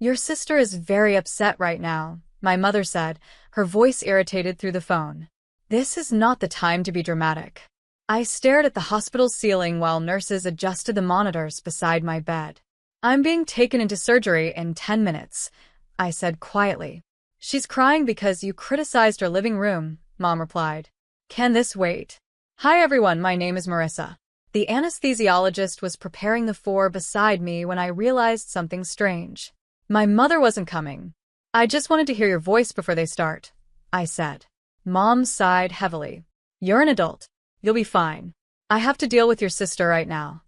Your sister is very upset right now, my mother said, her voice irritated through the phone. This is not the time to be dramatic. I stared at the hospital ceiling while nurses adjusted the monitors beside my bed. I'm being taken into surgery in 10 minutes, I said quietly. She's crying because you criticized her living room, Mom replied. Can this wait? Hi everyone, my name is Marissa. The anesthesiologist was preparing the floor beside me when I realized something strange. My mother wasn't coming. I just wanted to hear your voice before they start, I said. Mom sighed heavily. You're an adult. You'll be fine. I have to deal with your sister right now.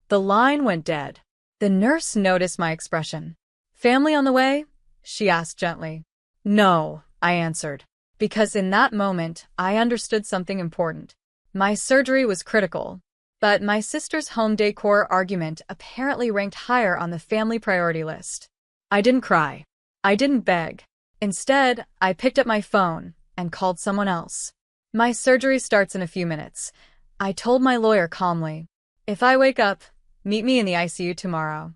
The line went dead. The nurse noticed my expression. Family on the way? She asked gently. No, I answered, because in that moment I understood something important. My surgery was critical, but my sister's home decor argument apparently ranked higher on the family priority list. I didn't cry. I didn't beg. Instead, I picked up my phone and called someone else. My surgery starts in a few minutes, I told my lawyer calmly. If I wake up, meet me in the ICU tomorrow.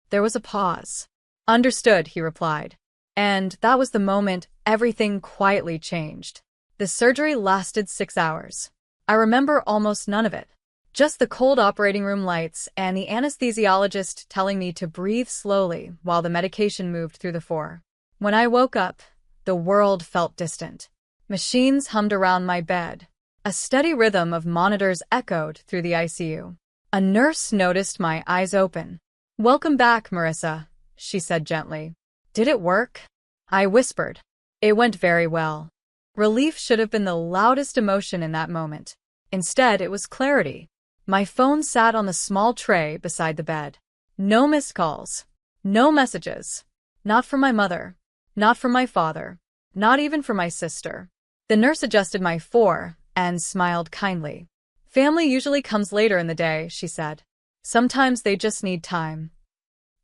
There was a pause. Understood, he replied. And that was the moment everything quietly changed. The surgery lasted 6 hours. I remember almost none of it. Just the cold operating room lights and the anesthesiologist telling me to breathe slowly while the medication moved through the floor. When I woke up, the world felt distant. Machines hummed around my bed. A steady rhythm of monitors echoed through the ICU. A nurse noticed my eyes open. Welcome back, Marissa, she said gently. Did it work? I whispered. It went very well. Relief should have been the loudest emotion in that moment. Instead, it was clarity. My phone sat on the small tray beside the bed. No missed calls. No messages. Not from my mother. Not from my father. Not even from my sister. The nurse adjusted my floor and smiled kindly. Family usually comes later in the day, she said. Sometimes they just need time.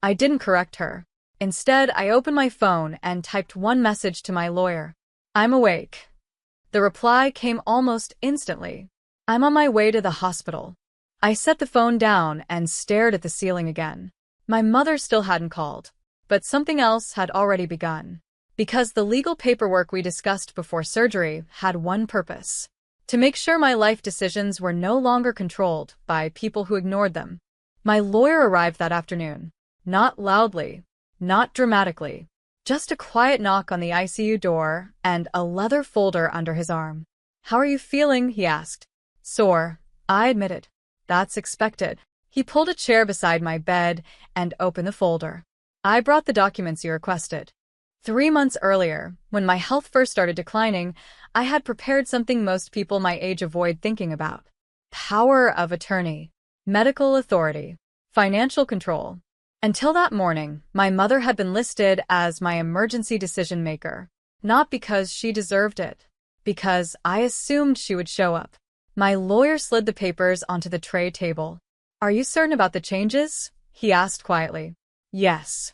I didn't correct her. Instead, I opened my phone and typed one message to my lawyer. I'm awake. The reply came almost instantly. I'm on my way to the hospital. I set the phone down and stared at the ceiling again. My mother still hadn't called, but something else had already begun. Because the legal paperwork we discussed before surgery had one purpose: to make sure my life decisions were no longer controlled by people who ignored them. My lawyer arrived that afternoon. Not loudly, not dramatically, just a quiet knock on the ICU door and a leather folder under his arm. How are you feeling? He asked. Sore, I admitted. That's expected. He pulled a chair beside my bed and opened the folder. I brought the documents you requested. 3 months earlier, when my health first started declining, I had prepared something most people my age avoid thinking about. Power of attorney, medical authority, financial control. Until that morning, my mother had been listed as my emergency decision maker. Not because she deserved it, because I assumed she would show up. My lawyer slid the papers onto the tray table. Are you certain about the changes? He asked quietly. Yes.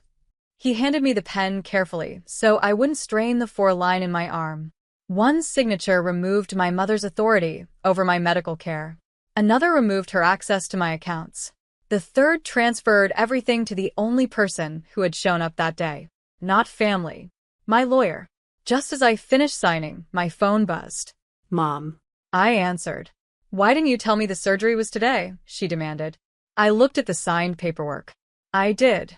He handed me the pen carefully, so I wouldn't strain the 4-line in my arm. One signature removed my mother's authority over my medical care. Another removed her access to my accounts. The third transferred everything to the only person who had shown up that day. Not family. My lawyer. Just as I finished signing, my phone buzzed. Mom. I answered. Why didn't you tell me the surgery was today? She demanded. I looked at the signed paperwork. I did.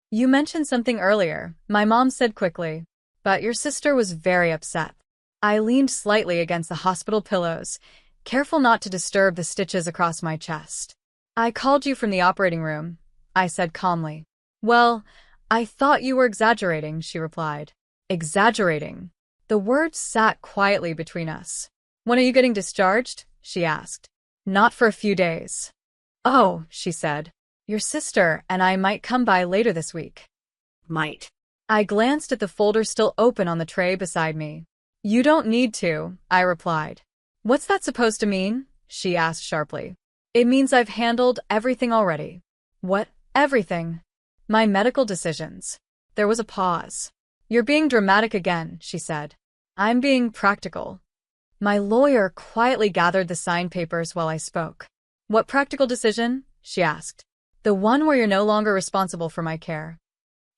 You mentioned something earlier, my mom said quickly. But your sister was very upset. I leaned slightly against the hospital pillows, careful not to disturb the stitches across my chest. I called you from the operating room, I said calmly. Well, I thought you were exaggerating, she replied. Exaggerating. The words sat quietly between us. When are you getting discharged? She asked. Not for a few days. Oh, she said. Your sister and I might come by later this week. Might. I glanced at the folder still open on the tray beside me. You don't need to, I replied. What's that supposed to mean? She asked sharply. It means I've handled everything already. What, everything? My medical decisions. There was a pause. You're being dramatic again, she said. I'm being practical. My lawyer quietly gathered the signed papers while I spoke. What practical decision? She asked. The one where you're no longer responsible for my care.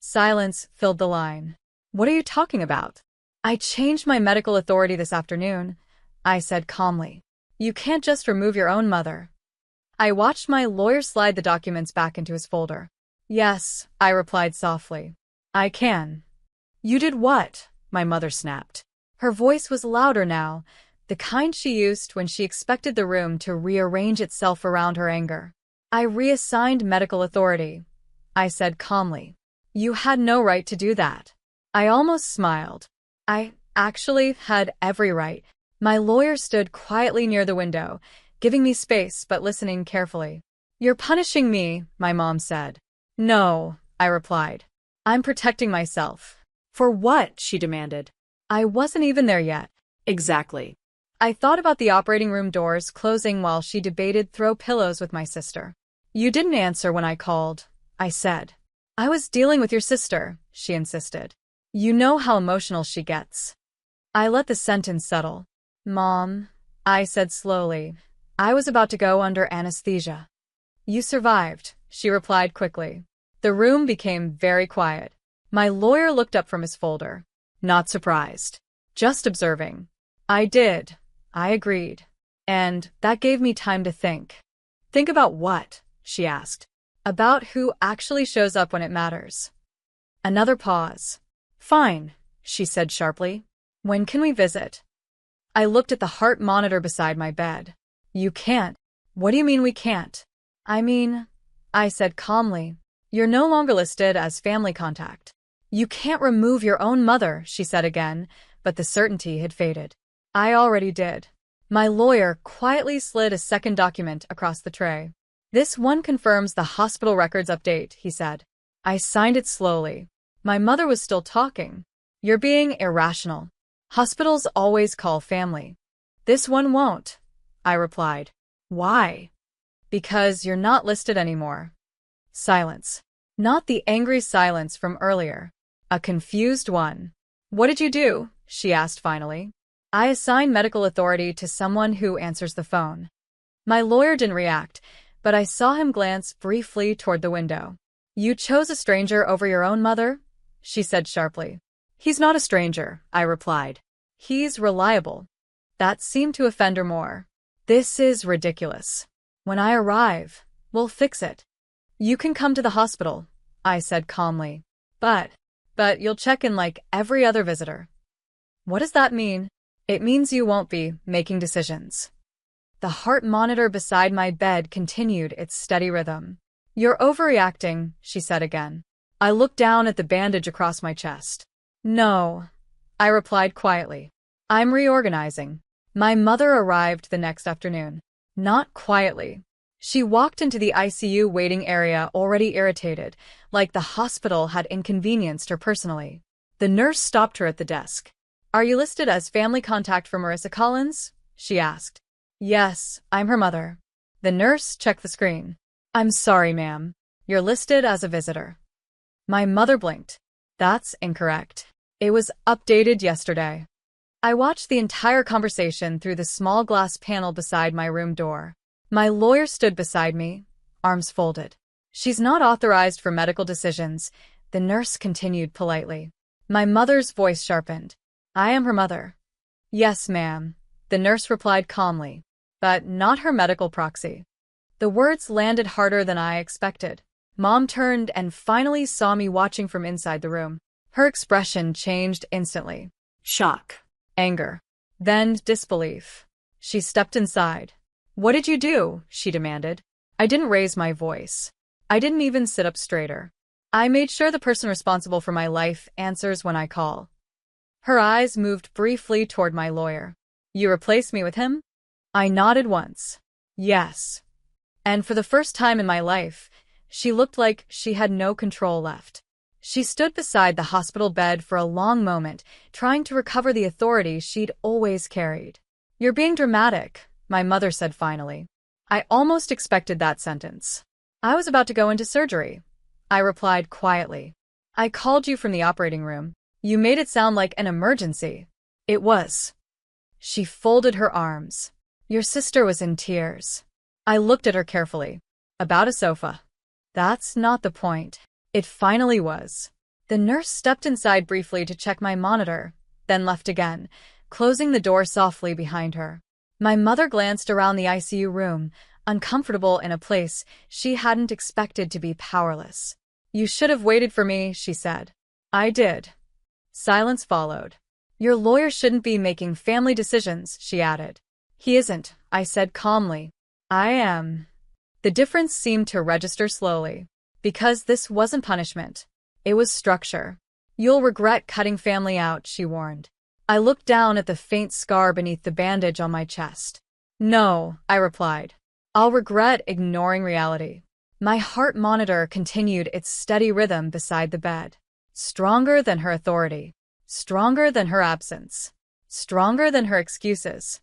Silence filled the line. What are you talking about? I changed my medical authority this afternoon, I said calmly. You can't just remove your own mother. I watched my lawyer slide the documents back into his folder. Yes, I replied softly. I can. You did what? My mother snapped. Her voice was louder now, the kind she used when she expected the room to rearrange itself around her anger. I reassigned medical authority, I said calmly. You had no right to do that. I almost smiled. I actually had every right. My lawyer stood quietly near the window, giving me space but listening carefully. You're punishing me, my mom said. No, I replied. I'm protecting myself. For what? She demanded. I wasn't even there yet. Exactly. I thought about the operating room doors closing while she debated throw pillows with my sister. You didn't answer when I called, I said. I was dealing with your sister, she insisted. You know how emotional she gets. I let the sentence settle. Mom, I said slowly. I was about to go under anesthesia. You survived, she replied quickly. The room became very quiet. My lawyer looked up from his folder. Not surprised. Just observing. I did. I agreed. And that gave me time to think. Think about what? She asked. About who actually shows up when it matters. Another pause. Fine, she said sharply. When can we visit? I looked at the heart monitor beside my bed. You can't. What do you mean we can't? I said calmly. You're no longer listed as family contact. You can't remove your own mother, she said again, but the certainty had faded. I already did. My lawyer quietly slid a second document across the tray. This one confirms the hospital records update, he said. I signed it slowly. My mother was still talking. You're being irrational. Hospitals always call family. This one won't, I replied. Why? Because you're not listed anymore. Silence. Not the angry silence from earlier. A confused one. What did you do? She asked finally. I assigned medical authority to someone who answers the phone. My lawyer didn't react, but I saw him glance briefly toward the window. You chose a stranger over your own mother? She said sharply. He's not a stranger, I replied. He's reliable. That seemed to offend her more. This is ridiculous. When I arrive, we'll fix it. You can come to the hospital, I said calmly. But you'll check in like every other visitor. What does that mean? It means you won't be making decisions. The heart monitor beside my bed continued its steady rhythm. You're overreacting, she said again. I looked down at the bandage across my chest. No, I replied quietly. I'm reorganizing. My mother arrived the next afternoon. Not quietly. She walked into the ICU waiting area already irritated, like the hospital had inconvenienced her personally. The nurse stopped her at the desk. Are you listed as family contact for Marissa Collins? She asked. Yes, I'm her mother. The nurse checked the screen. I'm sorry, ma'am. You're listed as a visitor. My mother blinked. That's incorrect. It was updated yesterday. I watched the entire conversation through the small glass panel beside my room door. My lawyer stood beside me, arms folded. She's not authorized for medical decisions, the nurse continued politely. My mother's voice sharpened. I am her mother. Yes, ma'am, the nurse replied calmly, but not her medical proxy. The words landed harder than I expected. Mom turned and finally saw me watching from inside the room. Her expression changed instantly. Shock. Anger. Then disbelief. She stepped inside. What did you do? She demanded. I didn't raise my voice. I didn't even sit up straighter. I made sure the person responsible for my life answers when I call. Her eyes moved briefly toward my lawyer. You replaced me with him? I nodded once. Yes. And for the first time in my life, she looked like she had no control left. She stood beside the hospital bed for a long moment, trying to recover the authority she'd always carried. You're being dramatic, my mother said finally. I almost expected that sentence. I was about to go into surgery. I replied quietly. I called you from the operating room. You made it sound like an emergency. It was. She folded her arms. Your sister was in tears. I looked at her carefully. About a sofa. That's not the point. It finally was. The nurse stepped inside briefly to check my monitor, then left again, closing the door softly behind her. My mother glanced around the ICU room, uncomfortable in a place she hadn't expected to be powerless. "You should have waited for me," she said. "I did." Silence followed. "Your lawyer shouldn't be making family decisions," she added. "He isn't," I said calmly. "I am." The difference seemed to register slowly. Because this wasn't punishment. It was structure. "You'll regret cutting family out," she warned. I looked down at the faint scar beneath the bandage on my chest. "No," I replied. "I'll regret ignoring reality." My heart monitor continued its steady rhythm beside the bed. Stronger than her authority. Stronger than her absence. Stronger than her excuses.